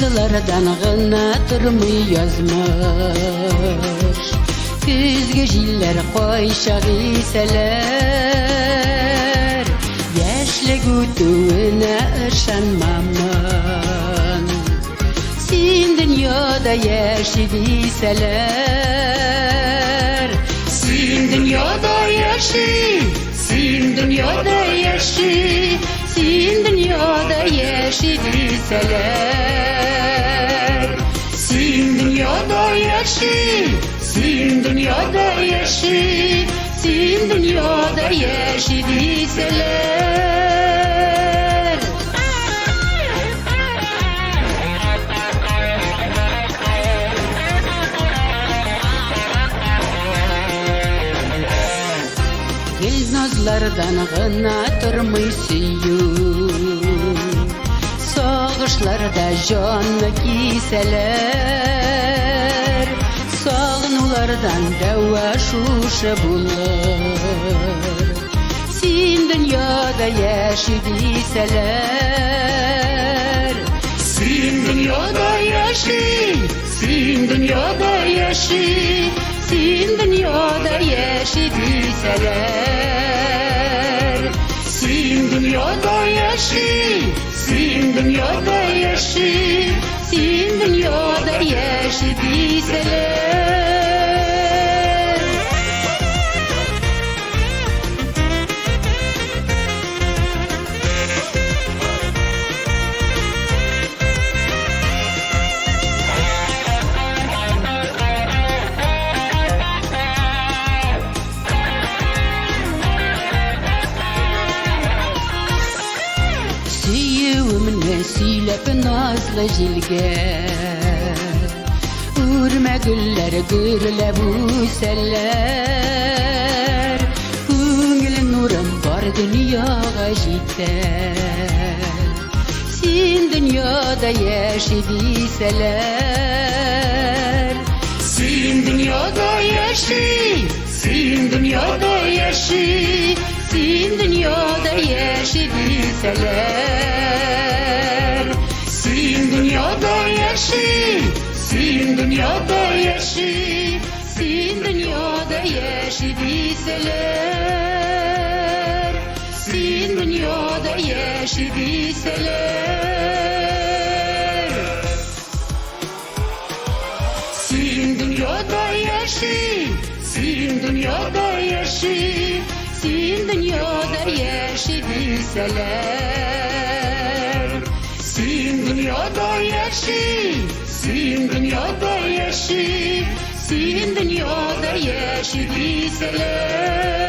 yazılardan gına durmuy yazmış. Küzgü jiller koyşak iseler, yaşlı gütüğüne ırşanmamın. Sin dünyada yaşidiseler, sin dünyada yaşı, sin dünyada yaşı, sin dünyada yaşidiseler, sin dünyada yaşı, sin dünyada yaşı, sin dünyada yaşidiseler. Gel nazlardan gına durmuy süyüm, sağışlarda canlı kiseler, sağınulardan deva şuşa bulur. Sin dünyada yaşidiseler, sin dünyada yaşı, sin dünyada yaşı, sin dünyada yaşidiseler, sin dünyada yaşı, sin dünyada yaşı, sin dünyada yaşidiseler. Süyüğümle süylep nazlı jilge, urme güller gürle bu seller. Көңіл нұрым бар дүнияға жетер, сен дүнияда яши дейсәләр. Сен дүнияда яши, сен дүнияда яши, сен дүнияда яши дейсәләр. Сен дүнияда яши, сен дүнияда яши, сен дүнияда яши дейсәләр. Сен дүнияда яши дейсәләр. Сен дүнияда яши, сен дүнияда яши, сен дүнияда яши дейсәләр. Сен дүнияда яши, сен дүнияда яши, сен дүнияда яши дейсәләр.